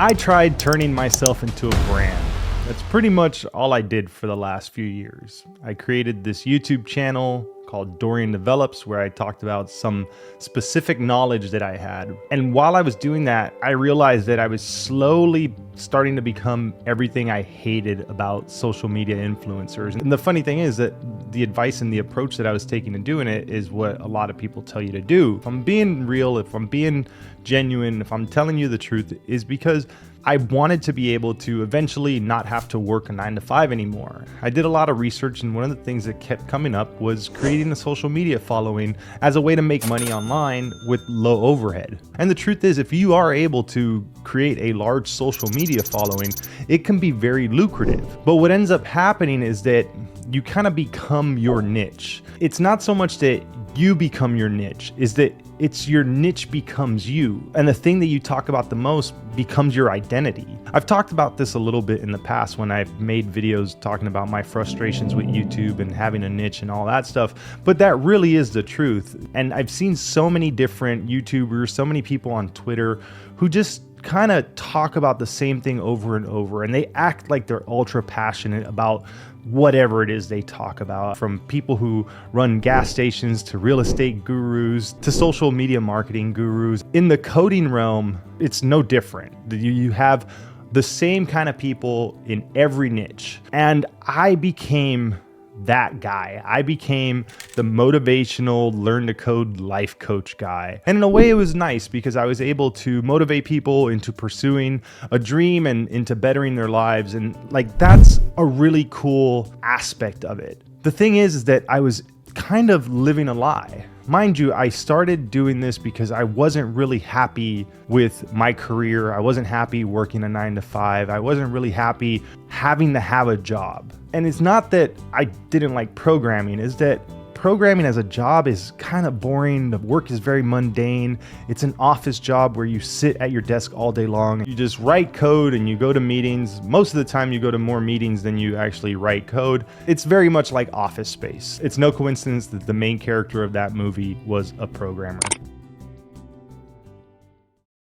I tried turning myself into a brand. That's pretty much all I did for the last few years. I created this YouTube channel called Dorian Develops, where I talked about some specific knowledge that I had. And while I was doing that, I realized that I was slowly starting to become everything I hated about social media influencers. And the funny thing is that the advice and the approach that I was taking in doing it is what a lot of people tell you to do. If I'm being real, if I'm being genuine, if I'm telling you the truth, is because I wanted to be able to eventually not have to work a 9-to-5 anymore. I did a lot of research, and one of the things that kept coming up was creating a social media following as a way to make money online with low overhead. And the truth is, if you are able to create a large social media following, it can be very lucrative. But what ends up happening is that you kind of become your niche. It's not so much that you become your niche, is that it's your niche becomes you. And the thing that you talk about the most becomes your identity. I've talked about this a little bit in the past when I've made videos talking about my frustrations with YouTube and having a niche and all that stuff, but that really is the truth. And I've seen so many different YouTubers, so many people on Twitter who just kind of talk about the same thing over and over, and they act like they're ultra passionate about whatever it is they talk about, from people who run gas stations to real estate gurus to social media marketing gurus. In the coding realm, it's no different. You have the same kind of people in every niche. And I became that guy. I became the motivational learn to code life coach guy. And in a way it was nice because I was able to motivate people into pursuing a dream and into bettering their lives. And like, that's a really cool aspect of it. The thing is that I was kind of living a lie. Mind you, I started doing this because I wasn't really happy with my career. I wasn't happy working a 9-to-5. I wasn't really happy having to have a job. And it's not that I didn't like programming, it's that programming as a job is kind of boring. The work is very mundane. It's an office job where you sit at your desk all day long. You just write code and you go to meetings. Most of the time you go to more meetings than you actually write code. It's very much like Office Space. It's no coincidence that the main character of that movie was a programmer.